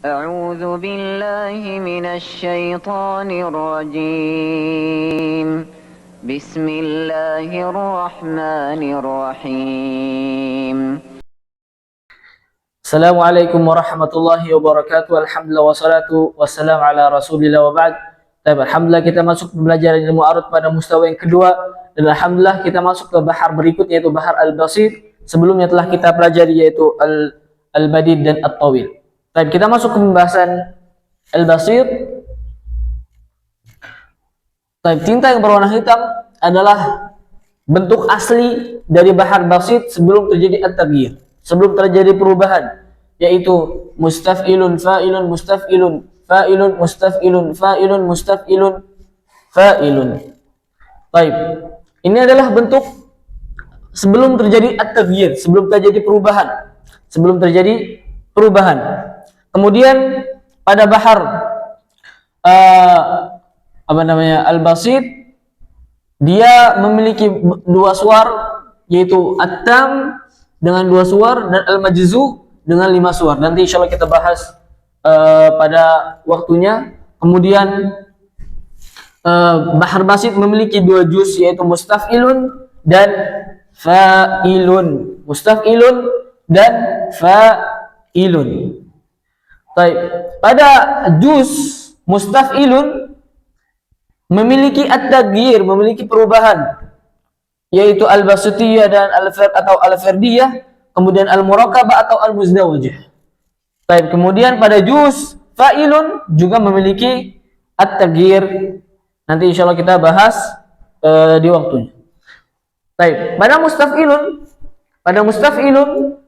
أعوذ بالله من الشيطان الرجيم. بسم الله الرحمن الرحيم. Assalamualaikum warahmatullahi wabarakatuh. Alhamdulillah wassalatu wassalamu ala rasulillah wa ba'd. Alhamdulillah kita masuk pembelajaran ilmu arut pada mustawa yang kedua. Dan alhamdulillah kita masuk ke bahar berikutnya yaitu bahar al-basit. Sebelumnya telah kita pelajari yaitu al-madid dan at-tawil. Kita masuk ke pembahasan al-basit. Tinta yang berwarna hitam adalah bentuk asli dari bahar basit sebelum terjadi at-taghyir, sebelum terjadi perubahan, yaitu mustaf'ilun fa'ilun mustaf'ilun fa'ilun mustaf'ilun fa'ilun mustaf'ilun fa'ilun. Baik, ini adalah bentuk sebelum terjadi at-taghyir, sebelum terjadi perubahan, sebelum terjadi perubahan. Kemudian pada bahar al-basit, dia memiliki dua suar, yaitu at-tam dengan dua suar dan al-majzu dengan 5 suar. Nanti insya Allah kita bahas pada waktunya. Kemudian bahar basit memiliki dua juz, yaitu mustaf'ilun dan fa'ilun. Mustaf'ilun dan fa'ilun. Baik, pada juz mustaf'ilun memiliki at-taghyir, memiliki perubahan, yaitu al-basitiyah dan al-fardiyah, kemudian al-murakkabah atau al-muzdawajah. Baik, kemudian pada juz fa'ilun juga memiliki at-taghyir. Nanti insyaallah kita bahas di waktunya. Baik, pada mustaf'ilun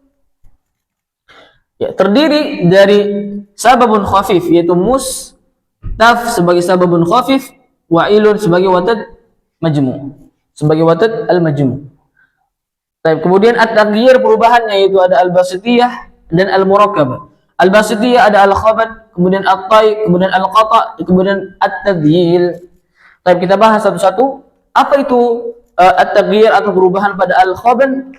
ya, terdiri dari sababun khafif, yaitu mustaf sebagai sababun khafif, wa'ilun sebagai watad majmu', sebagai watad al-majmu'. Kemudian at-taghyir perubahannya, yaitu ada al-basitiyah dan al-murakkabah. Al-basitiyah ada al-khaban, kemudian at-tay, kemudian al-qata', kemudian at-tadhyil. Kita bahas satu-satu. Apa itu at-taghyir atau perubahan pada al-khaban?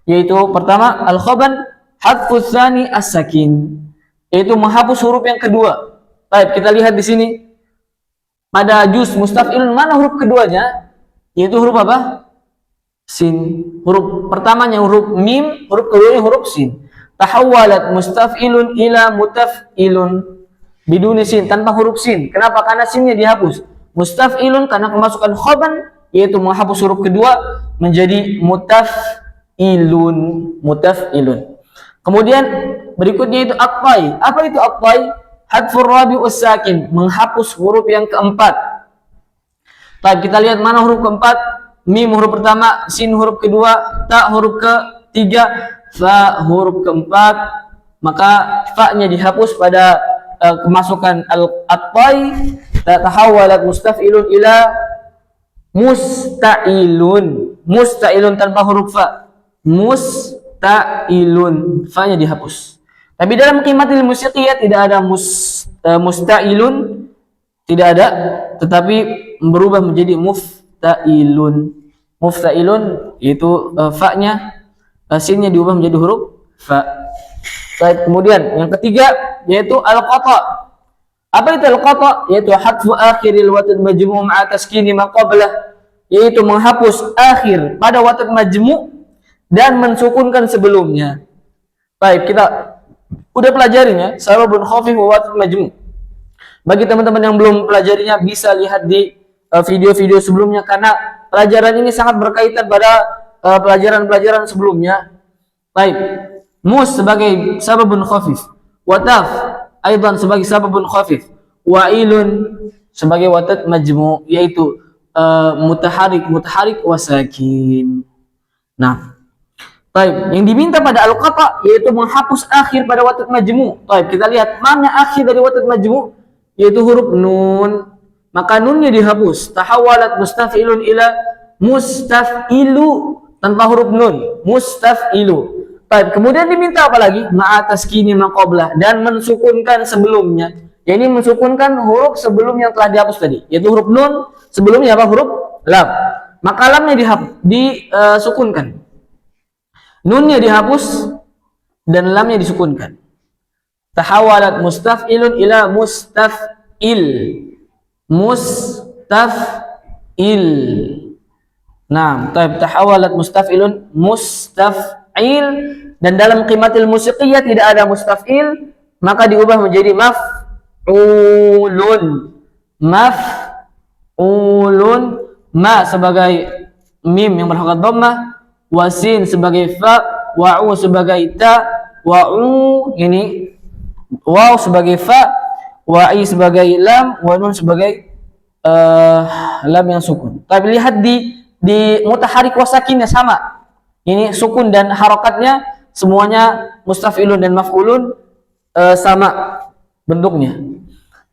Yaitu pertama, al-khaban hadfus tsani as-sakin, yaitu menghapus huruf yang kedua. Kita lihat di sini. Pada juz mustaf'ilun mana huruf keduanya? Yaitu huruf apa? Sin. Huruf pertamanya huruf mim, huruf keduanya huruf sin. Tahawwalat mustaf'ilun ila mutaf'ilun biduni sin, tanpa huruf sin. Kenapa? Karena sinnya dihapus. Mustaf'ilun karena kemasukan khaban, yaitu menghapus huruf kedua menjadi mutaf'ilun. Mutaf'ilun. Kemudian berikutnya itu at-tay. Apa itu at-tay? Hadfur rabi'us sakin, menghapus huruf yang keempat. Kita lihat mana huruf keempat. Mim huruf pertama, sin huruf kedua, ta huruf ketiga, fa huruf keempat. Maka fa-nya dihapus pada kemasukan at-tay. Tahawwalat mustaf'ilun ila musta'ilun. Musta'ilun tanpa huruf fa. Musta'ilun, fa-nya dihapus. Tapi dalam qimatil musiqiyah tidak ada musta'ilun, tidak ada, tetapi berubah menjadi mufta'ilun. Mufta'ilun itu fa-nya, sinnya diubah menjadi huruf fa. Kemudian yang ketiga yaitu al-qata'. Apa itu al-qata'? Yaitu hadfu akhiril watad majmu' ma'a taskini ma qablah, yaitu menghapus akhir pada watad majmu' dan mensukunkan sebelumnya. Kita udah pelajarinya, sababun khafif wa watad majmu'. Bagi teman-teman yang belum pelajarinya bisa lihat di video-video sebelumnya, karena pelajaran ini sangat berkaitan pada pelajaran-pelajaran sebelumnya. Mus sebagai sababun khafif, wataf aidan sebagai sababun khafif, wa'ilun sebagai watad majmu', yaitu mutaharik wasakin. Yang diminta pada al-qata' yaitu menghapus akhir pada watad majmu'. Kita lihat mana akhir dari watad majmu', yaitu huruf nun. Maka nunnya dihapus. Tahawwalat mustaf'ilun ila mustaf'ilu tanpa huruf nun. Mustaf'ilu. Kemudian diminta apa lagi? Ma'a taskini ma qablah, dan mensukunkan sebelumnya. Ini mensukunkan huruf sebelum yang telah dihapus tadi, yaitu huruf nun, sebelumnya apa? Huruf lam. Maka lamnya disukunkan. Nunnya dihapus dan lamnya disukunkan. tahawalat mustaf'ilun ila mustaf'il. Mustaf'il. Nah, tahawalat mustaf'ilun mustaf'il, dan dalam qimatil musiqiyah tidak ada mustaf'il, maka diubah menjadi maf'ulun. Maf'ulun, ma sebagai mim yang berharokat dhammah, wasin sebagai fa, wa'u sebagai ta, wa'u ini waw sebagai fa, wa'i sebagai lam, wa nun sebagai lam yang sukun. Tapi lihat di mutaharik wasakinnya sama. Ini sukun dan harokatnya semuanya mustaf'ilun dan maf'ulun sama bentuknya.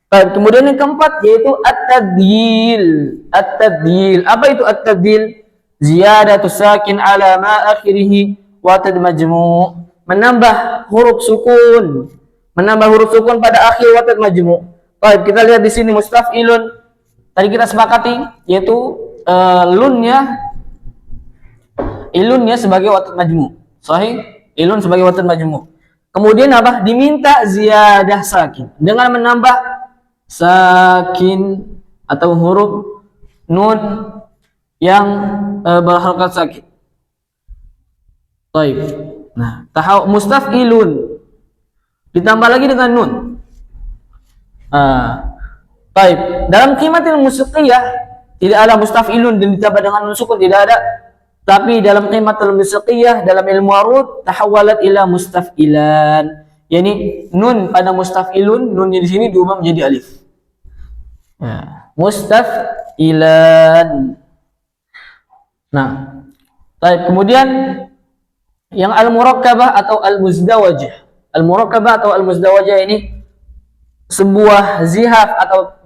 Baik, kemudian yang keempat yaitu at-tabdil. At-tabdil. Apa itu at-tabdil? Ziyadatu sakin ala ma akhirih wa tadmajmu. Menambah huruf sukun. Menambah huruf sukun pada akhir wa tadmajmu. Baik, kita lihat di sini mustaf'ilun. Tadi kita sepakati yaitu ilunnya sebagai watad majmu. Sahih? Ilun sebagai watad majmu. Kemudian apa? Diminta ziyadah sakin dengan menambah sakin atau huruf nun yang berharokat sakin. Baik. Nah, mustaf'ilun ditambah lagi dengan nun. Baik. Dalam qimatil musiqiyah tidak ada mustaf'ilun dan ditambah dengan nun sukun, tidak ada. Tapi dalam qimatul musiqiyah dalam ilmu arud tahawalat ila mustaf'ilan. Yani nun pada mustaf'ilun, nunnya di sini diubah menjadi alif. Ya, mustaf'ilan. Nah, baik, kemudian yang al-murakkabah atau al-muzdawajah. Al-murakkabah atau al-muzdawajah ini sebuah zihaf atau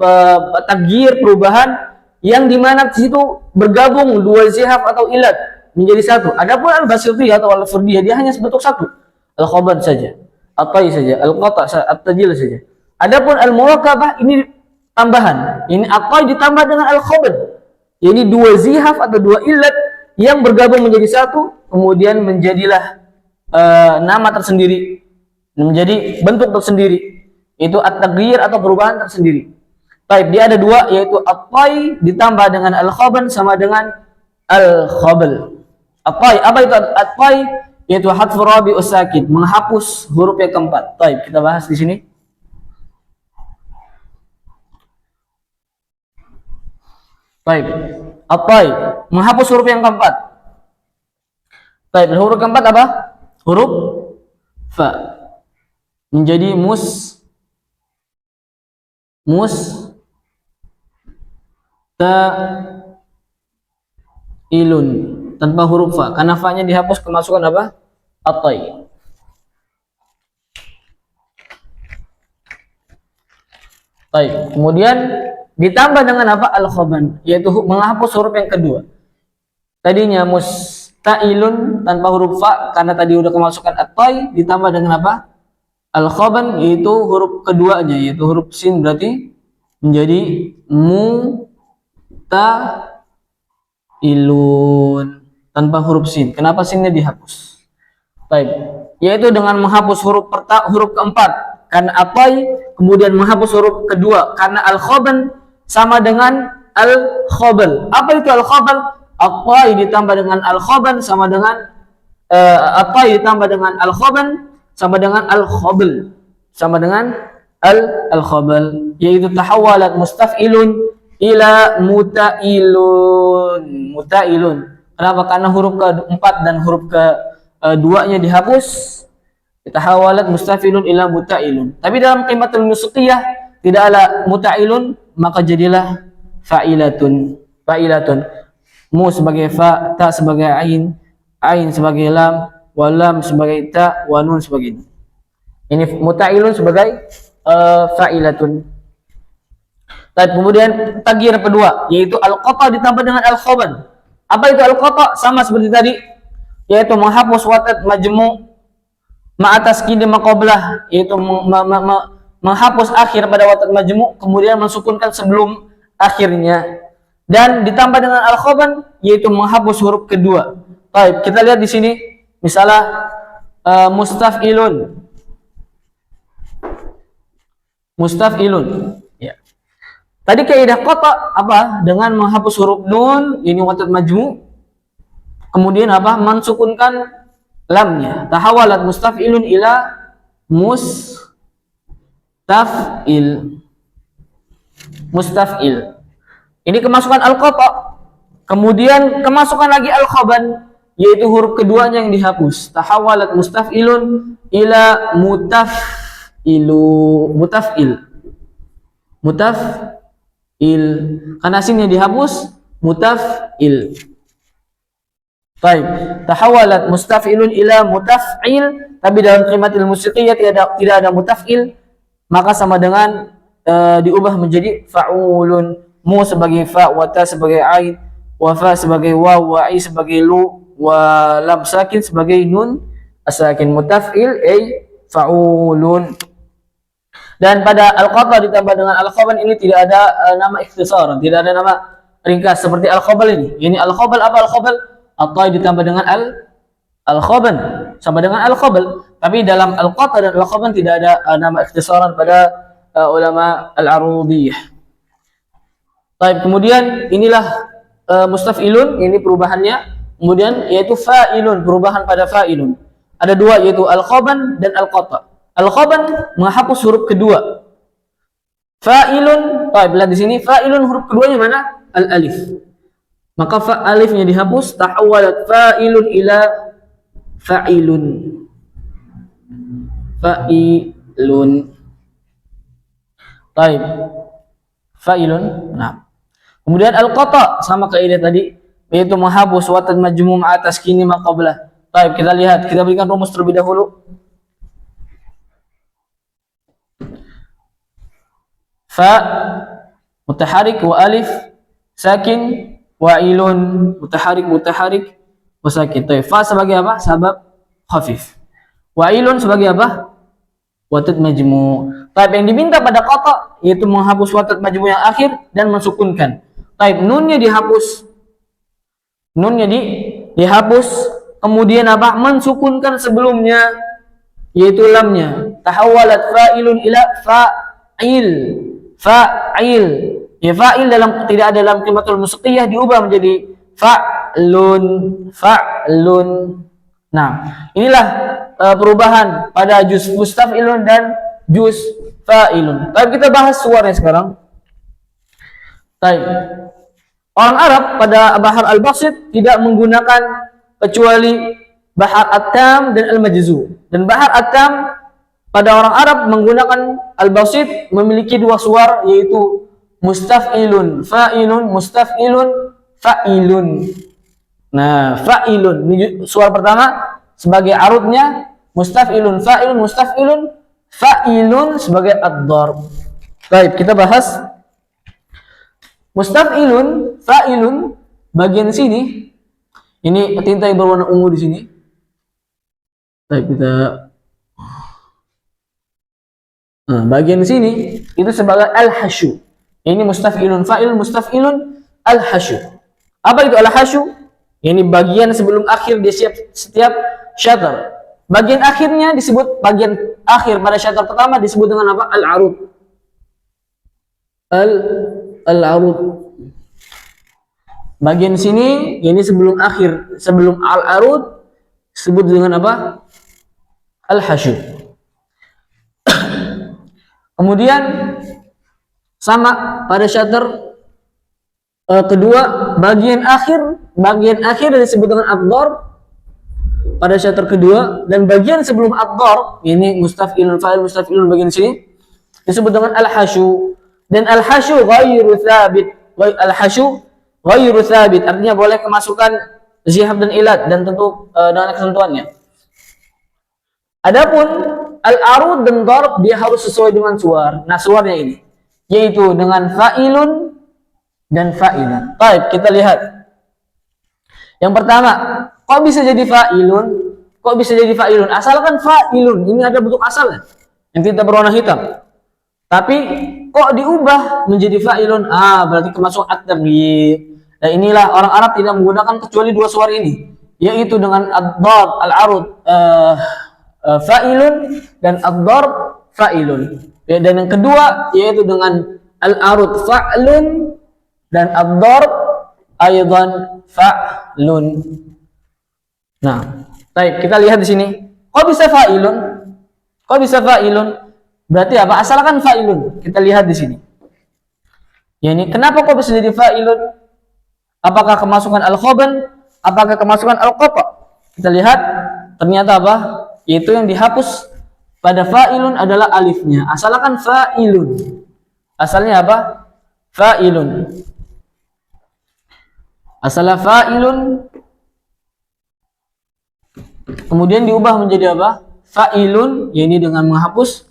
tagyir perubahan yang dimana di situ bergabung dua zihaf atau ilat menjadi satu. Adapun al-basitiyah atau al-furdiyah dia hanya sebentuk satu, al-khabar saja, at-tai saja, al-qata, at-tajil saja. Adapun al-murakkabah ini tambahan. Ini at-tai ditambah dengan al-khabar. Ini dua zihaf atau dua ilat yang bergabung menjadi satu, kemudian menjadilah nama tersendiri, menjadi bentuk tersendiri. Itu at-taghyir atau perubahan tersendiri. Baik, dia ada dua, yaitu at-tai ditambah dengan al-khabar sama dengan al-khabal. At-tai, apa itu at-tai? Yaitu hadfu rabi'us sakin, menghapus huruf yang keempat. Baik, kita bahas di sini. Baik, at-tai menghapus huruf yang keempat. Baik, huruf keempat apa? Huruf fa. Menjadi ilun tanpa huruf fa, karena fa-nya dihapus kemasukan apa? At-tai. Baik, kemudian ditambah dengan apa? Al-khaban, yaitu menghapus huruf yang kedua. Tadinya musta'ilun tanpa huruf fa, karena tadi udah kemasukan at-tai, ditambah dengan apa? Al-khaban, yaitu huruf keduanya, yaitu huruf sin, berarti menjadi muta'ilun tanpa huruf sin. Kenapa sinnya dihapus? Baik, yaitu dengan menghapus huruf keempat karena at-tai, kemudian menghapus huruf kedua karena al-khaban sama dengan al-khabal. Apa itu al-khabal? At-tai ditambah dengan al-khaban sama dengan at-tai ditambah dengan al-khaban sama dengan al-khabal, sama dengan al-khabal, yaitu tahawalat mustaf'ilun ila muta'ilun. Kenapa? Karena huruf keempat dan huruf keduanya dihapus. Tahawalat mustaf'ilun ila muta'ilun. Tapi dalam qimatul musiqiyah tidak ada muta'ilun, maka jadilah fa'ilatun. Mu sebagai fa, ta sebagai ain sebagai lam, wa lam sebagai ta, wa nun sebagai ini. Ini muta'ilun sebagai fa'ilatun. Dan kemudian tagyir kedua, yaitu al-qata ditambah dengan al-khaban. Apa itu al-qata? Sama seperti tadi, yaitu menghapus watad majmu' ma'atas kini maqablah, yaitu menghapus akhir pada watad majmu', kemudian mensukunkan sebelum akhirnya. Dan ditambah dengan al-khaban, yaitu menghapus huruf kedua. Baik, kita lihat di sini. Misalnya mustaf'ilun. mustaf'ilun. Ya. Tadi kaidah qata apa? Dengan menghapus huruf nun, ini watat majmu. Kemudian apa? Mensukunkan lamnya. Tahawalat mustaf'ilun ila mustaf'il. Mustaf'il. Ini kemasukan al-qata. Kemudian kemasukan lagi al-khaban, yaitu huruf keduanya yang dihapus. Tahawalat mustaf'ilun ila mutaf'il. Karena asinnya dihapus, mutaf'il. Baik, tahawalat mustaf'ilun ila mutaf'il, tapi dalam kalimatil musiqiyah tidak ada mutaf'il, maka sama dengan diubah menjadi fa'ulun. Mu sebagai fa, wa ta sebagai ain, wa fa sebagai waw, wa i sebagai lu, wa lam sakin sebagai nun asakin. Mutaf'il ay fa'ulun. Dan pada al-qata ditambah dengan al-khaban ini tidak ada nama ikhtisar, tidak ada nama ringkas seperti al-khabal ini. Ini al-khabal apa al-khabal? Atau ditambah dengan al-khaban sama dengan al-khabal. Tapi dalam al-qata dan al-khaban tidak ada nama ikhtisaran pada ulama al-arudiyah. Baik, kemudian inilah mustaf'ilun, ini perubahannya. Kemudian yaitu fa'ilun, perubahan pada fa'ilun. Ada dua, yaitu al-khaban dan al-qata. Al-khaban menghapus huruf kedua. Fa'ilun, baik, lihat di sini fa'ilun huruf keduanya mana? Al-alif. Maka fa alifnya dihapus, tahawwalat fa'ilun ila fa'ilun. Fa'ilun. Baik. Fa'ilun. Nah. Kemudian al-qata sama kaidah tadi, yaitu menghapus watat majmum atas kini maqablah. Baik, kita lihat, kita berikan rumus terlebih dahulu. Fa mutaharik wa alif sakin wa ilun mutaharik wa sakin. Fa sebagai apa? Sabab khafif. Wa ilun sebagai apa? Watat majmu. Taib yang diminta pada qata yaitu menghapus watat majmu yang akhir dan mensukunkan. Taib nunnya dihapus. Nunnya dihapus, kemudian apa? Mensukunkan sebelumnya yaitu lamnya. Tahawwalat fa'ilun ila fa'il. Fa'il. Ya, fa'il tidak ada dalam kalimatul musiqiyah, diubah menjadi fa'lun. Fa'lun. Nah, inilah perubahan pada juz mustaf'ilun dan juz fa'ilun. Tapi kita bahas suaranya sekarang. Baik. Orang Arab pada bahar al-basit tidak menggunakan kecuali bahar at-tam dan al-majzu. Dan bahar at-tam pada orang Arab menggunakan al-basit memiliki dua suar, yaitu mustaf'ilun fa'ilun, mustaf'ilun fa'ilun. Nah, fa'ilun ini suara pertama sebagai arutnya, mustaf'ilun fa'ilun, mustaf'ilun fa'ilun sebagai ad-dharb. Baik, kita bahas mustaf'ilun fa'ilun bagian sini. Ini tinta yang berwarna ungu di sini. Baik, kita bagian sini itu sebagai al-hasyu. Ini mustaf'ilun fa'ilun, mustaf'ilun al-hasyu. Apa itu al-hasyu? Ini bagian sebelum akhir di setiap syatar. Bagian akhirnya disebut, bagian akhir pada syatar pertama disebut dengan apa? Al-arud. Al-arud. Bagian sini ini sebelum akhir, sebelum al-arud disebut dengan apa? Al-hasyu. Kemudian sama pada syatar kedua, bagian akhir disebut dengan ad-dharb pada syatar kedua, dan bagian sebelum ad-dharb ini mustaf'ilun fa'il, mustaf'ilun bagian sini disebut dengan al-hasyu. Dan al-hasyu ghairu thabit. Al-hasyu ghairu thabit artinya boleh kemasukan zihab dan ilat dan tentu dengan ketentuannya. Adapun al-arud dan dharb dia harus sesuai dengan suar. Nah, suarnya ini yaitu dengan fa'ilun dan fa'ilan. Baik, kita lihat. Yang pertama, kok bisa jadi fa'ilun? Kok bisa jadi fa'ilun? Asalkan fa'ilun, ini ada bentuk asalnya yang tinta berwarna hitam. Tapi kok diubah menjadi fa'ilun? Berarti kemasukan at-taghyir. Dan inilah orang Arab tidak menggunakan kecuali dua suara ini, yaitu dengan ad-dharb al-arud fa'ilun dan ad-dharb fa'ilun. Ya, dan yang kedua yaitu dengan al-arud fa'lun dan ad-darb aidan fa'lun. Nah, baik, kita lihat di sini. Kok bisa fa'ilun? Kok bisa fa'ilun? Berarti apa? Asalkan fa'ilun. Kita lihat di sini. Ya ini kenapa kok bisa jadi fa'ilun? Apakah kemasukan al-khoban? Apakah kemasukan al-qata? Kita lihat ternyata apa? Yaitu yang dihapus pada fa'ilun adalah alifnya. Asalkan fa'ilun. Asalnya apa? Fa'ilun. Asalnya fa'ilun. Kemudian diubah menjadi apa? Fa'ilun. Ini dengan menghapus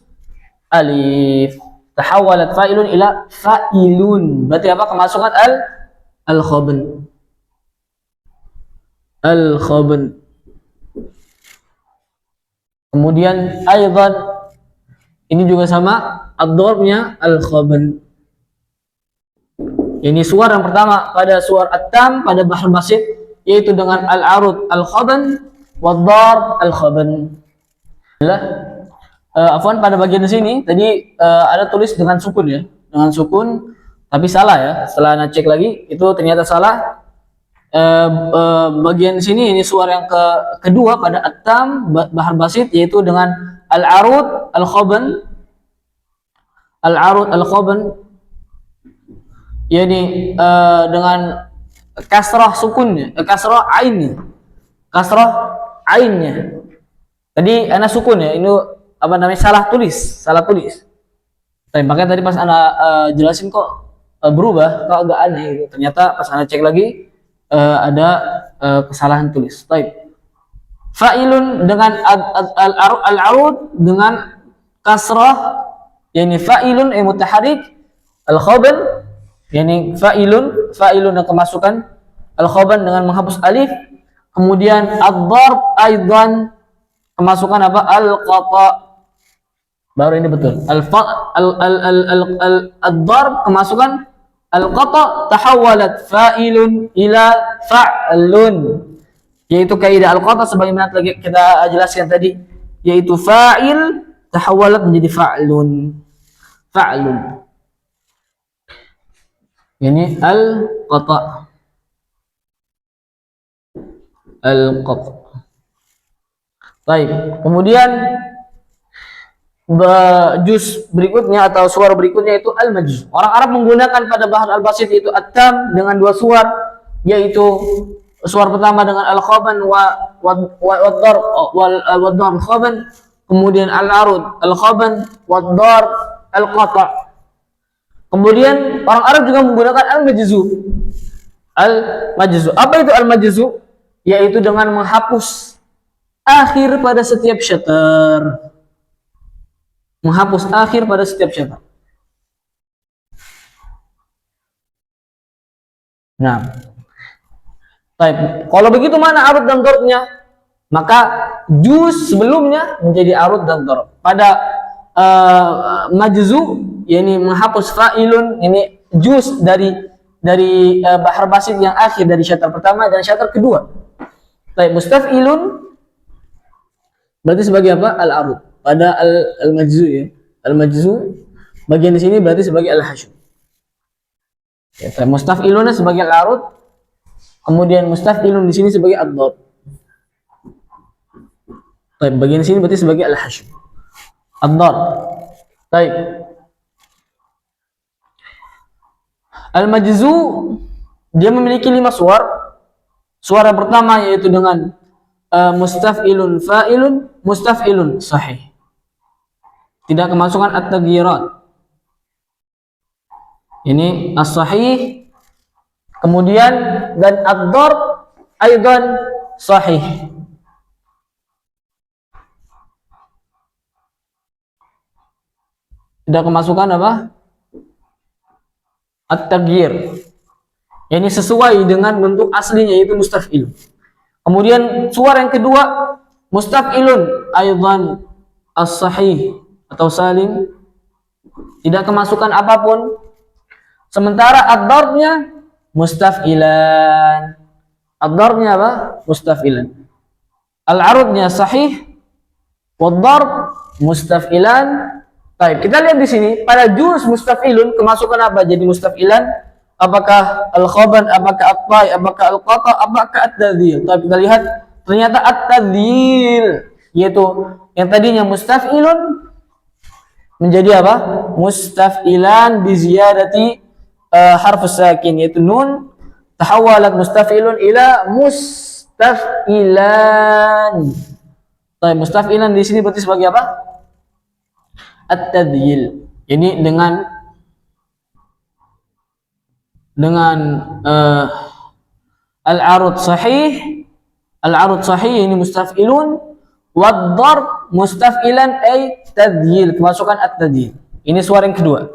alif. Tahawalat fa'ilun ila fa'ilun. Berarti apa? Kemasukan al-khoban. Al-khoban. Kemudian aidan. Ini juga sama. Ad-darbnya al-khoban. Ini suara yang pertama pada suara at-tam pada bahr basit yaitu dengan al-arud al-khoban wad-darb al-khoban. Afwan, pada bagian sini tadi ada tulis dengan sukun ya, dengan sukun, tapi salah ya. Setelah cek lagi itu ternyata salah. Bagian sini ini suara yang kedua pada at-tam bahr basit yaitu dengan al-arud al-khoban. Al-arud al-khoban yani dengan kasrah sukunnya, kasrah ainnya, kasrah ainnya. Tadi ana sukun ya, ini apa namanya, salah tulis. Tapi makanya tadi pas ana jelasin kok berubah, kok agak aneh gitu. Ternyata pas ana cek lagi ada kesalahan tulis. Baik. Fa'ilun dengan al-arud dengan kasrah, yani fa'ilun mutaharrik al-khoban. Yani fa'ilun yang kemasukan al-khoban dengan menghapus alif. Kemudian ad-darb aidan kemasukan apa? Al-qata. Baru ini betul. Ad-darb kemasukan al-qata, tahawalat fa'ilun ila fa'lun. Yaitu kaidah al-qata sebagaimana kita jelaskan tadi, yaitu fa'il tahawalat menjadi fa'lun. Fa'lun. Ini al-qata. Al-qata. Baik. Kemudian juz berikutnya atau suara berikutnya itu al-majz. Orang Arab menggunakan pada bahr al-basit yaitu at-tam dengan dua suara, yaitu suara pertama dengan al-khoban wad-darb al-khoban, kemudian al-arud al-khoban wad-darb al-qata. Kemudian orang Arab juga menggunakan al-majzu. Al-majzu. Apa itu al-majzu? Yaitu dengan menghapus akhir pada setiap syatar. Menghapus akhir pada setiap syatar. Nah. Baik. Kalau begitu mana arud dan darbnya? Maka juz sebelumnya menjadi arud dan darb. Pada majzu, yakni menghapus fa'ilun, ini juz dari bahr basit yang akhir dari syatar pertama dan syatar kedua. Baik, mustaf'ilun berarti sebagai apa? Al-arud. Pada al-majzu ya. Al-majzu bagian di sini berarti sebagai al-hasy. Ya, mustaf'ilun sebagai al-arud. Kemudian mustaf'ilun di sini sebagai ad-darb. Baik, bagian sini berarti sebagai al-hasy. Ad-darb. Baik. Al-majzu dia memiliki 5 suara. Suara pertama yaitu dengan mustaf'ilun fa'ilun, mustaf'ilun sahih. Tidak kemasukan at-taghyirat. Ini as-sahih. Kemudian dan ad-darb aidan sahih. Tidak kemasukan apa? At-taghyir. Ini sesuai dengan bentuk aslinya yaitu mustaf'il. Kemudian suara yang kedua mustaf'ilun aidan as-sahih atau salim. Tidak kemasukan apapun. Sementara ad-darbnya mustaf'ilan. Ad-darbnya apa? Mustaf'ilan. Al-arudnya sahih. Wad-darb mustaf'ilan. Baik, kita lihat di sini pada juz mustaf'ilun kemasukan apa jadi mustaf'ilan? Apakah al-khaban, apakah at-tai, apakah al-qata, apakah at-tadhil? Tapi kita lihat ternyata at-tadhil, yaitu yang tadinya mustaf'ilun menjadi apa? Mustaf'ilan bi ziyadati harf sakin, yaitu nun tahawalat mustaf'ilun ila mustaf'ilan. Baik, mustaf'ilan di sini berarti sebagai apa? At-tadhil. Ini dengan al-arud sahih, al-arud sahih ini mustaf'ilun, wad-darb mustaf'ilan ay tadhil, kemasukan at-tadhil. Ini suara yang kedua.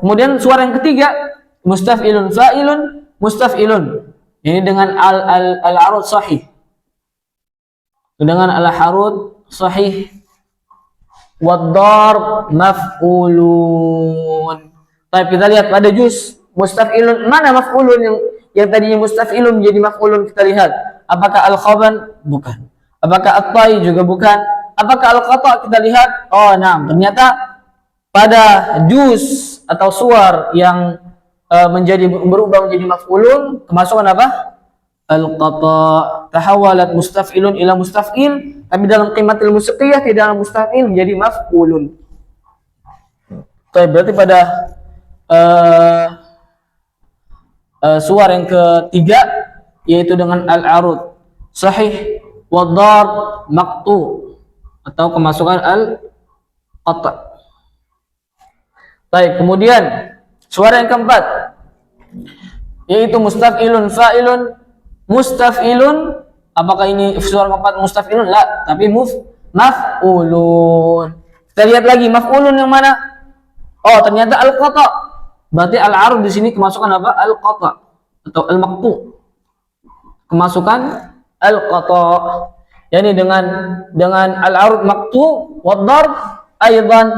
Kemudian suara yang ketiga mustaf'ilun fa'ilun mustaf'ilun. Ini dengan al-arud sahih. Dengan al-arud sahih, wad-darb maf'ulun. Baik, kita lihat pada juz mustaf'ilun, mana maf'ulun yang tadinya mustaf'ilun menjadi maf'ulun, kita lihat. Apakah al-khaban? Bukan. Apakah at-tai? Juga bukan. Apakah al-qata? Kita lihat. Oh, nah, ternyata pada juz atau suar yang berubah menjadi maf'ulun, kemasukan apa? Al-qata. Tahawalat mustaf'ilun ila mustaf'il, tapi dalam qimatil musiqiyah tidak dalam mustaf'il menjadi maf'ulun. Baik, berarti pada suar yang ketiga yaitu dengan al-arud sahih, wad-darb maqtu, atau kemasukan al-qata. Baik, kemudian suara yang keempat yaitu mustaf'ilun fa'ilun mustaf'ilun. Apakah ini suara keempat mustaf'ilun? La, tapi maf'ulun. Kita lihat lagi maf'ulun yang mana? Oh, ternyata al-qata. Berarti al-arud di sini kemasukan apa? Al-qata atau al-maqtu. Kemasukan al-qata. Yani dengan al-arud maqtu, wad-darb aidan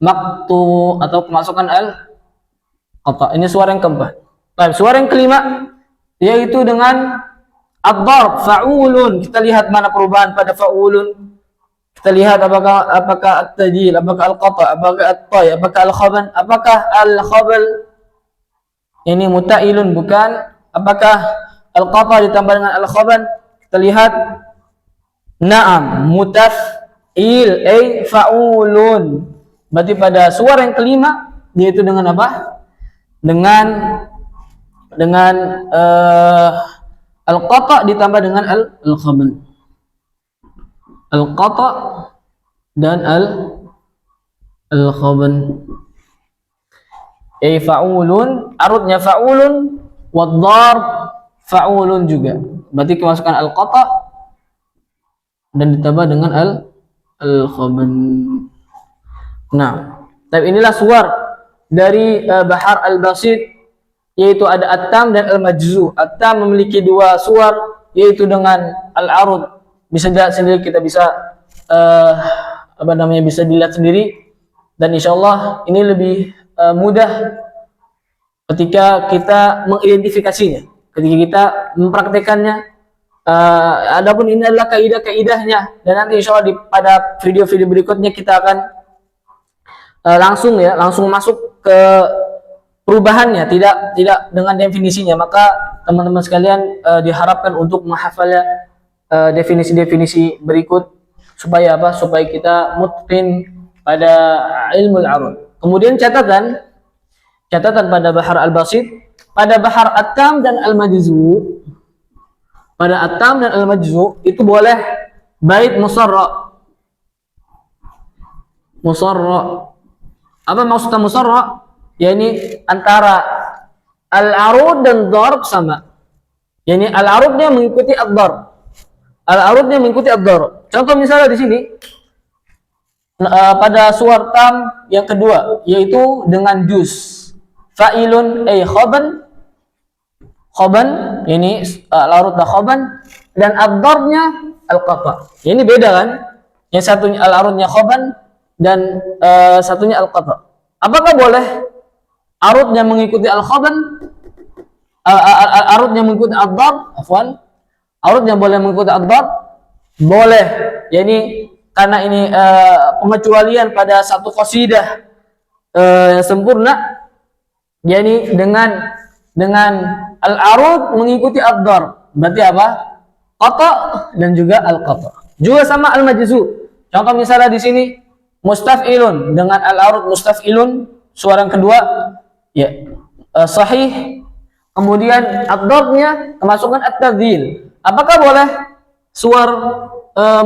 maqtu, atau kemasukan al-qata. Ini suara yang keempat. Baik, suara yang kelima yaitu dengan ad-darb fa'ulun. Kita lihat mana perubahan pada fa'ulun. Kita lihat apakah at-tadhil, apakah al-qata, apakah at-tai, apakah al-khaban, apakah al-khabal. Ini muta'ilun bukan. Apakah al-qata ditambah dengan al-khaban? Kita lihat. Na'am, mutaf'il ay fa'ulun. Berarti pada suara yang kelima yaitu dengan apa? Dengan al-qata ditambah dengan al-khaban. Al-qata dan al-khaban. Fa'ulun, arudnya fa'ulun, wad-darb fa'ulun juga. Berarti kemasukan al-qata dan ditambah dengan al-khaban. Nah, tapi inilah suar dari Bahar al-Basit, yaitu ada at-tam dan al-majzu. At-tam memiliki dua suar, yaitu dengan al-arud. Bisa dilihat sendiri, kita bisa bisa dilihat sendiri, dan insyaallah ini lebih mudah ketika kita mengidentifikasinya, ketika kita mempraktekannya. Adapun ini adalah kaidah-kaidahnya, dan nanti insyaallah pada video-video berikutnya kita akan langsung masuk ke perubahannya, tidak dengan definisinya. Maka teman-teman sekalian diharapkan untuk menghafalnya definisi-definisi berikut supaya kita mutqin pada ilmu al-arud. Kemudian catatan pada Bahar al-Basit, pada Bahar at-tam dan al-majzu. Pada at-tam dan al-majzu itu boleh bait musarra. Musarra. Apa maksudnya musarra? Yani antara al-arud dan darb sama. Yani al-arudnya mengikuti ad-darb. Al-arudnya mengikuti ad-darb. Contoh misalnya di sini pada suar tam yang kedua yaitu dengan juz. Fa'ilun ay khaban. Khaban ini al-arud dan khaban, dan ad-darbnya al-qata. Ini beda kan? Yang satunya al-arudnya khaban dan satunya al-qata. Apakah boleh arudnya mengikuti al-khaban? Arudnya mengikuti ad-darb, afwan. Arudnya boleh mengikuti ad-darb? Boleh. Yani karena ini pengecualian pada satu qasidah yang sempurna, yakni dengan al-arud mengikuti ad-darb. Berarti apa? Qata dan juga al-qata. Juga sama al-majzu. Contoh misalnya di sini mustaf'ilun dengan al-arud mustaf'ilun, suara yang kedua ya sahih. Kemudian ad-darbnya kemasukan at-tadhil. Apakah boleh suar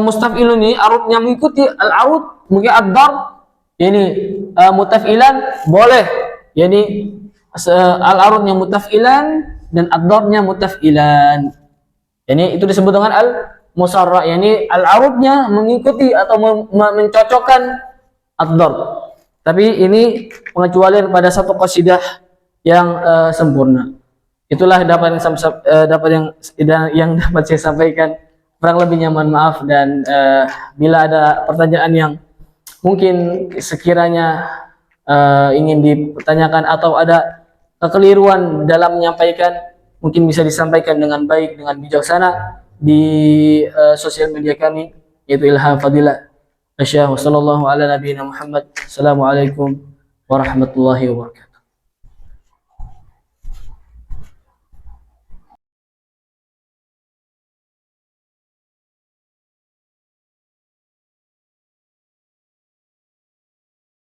mustaf'ilun ini arudnya mengikuti al-arud mungkin ad-darb, yani mutaf'ilan boleh, yani al-arudnya mutaf'ilan dan ad-darbnya mutaf'ilan. Yani itu disebut dengan al-musarra, yani al-arudnya mengikuti atau mencocokkan ad-darb. Tapi ini pengecualian pada satu qasidah yang sempurna. Itulah dapat yang dapat saya sampaikan. Kurang lebihnya mohon maaf, dan bila ada pertanyaan yang mungkin sekiranya ingin dipertanyakan atau ada kekeliruan dalam menyampaikan, mungkin bisa disampaikan dengan baik, dengan bijaksana di sosial media kami, yaitu Ilham Fadilah Asyah. Wassalamualaikum warahmatullahi wabarakatuh.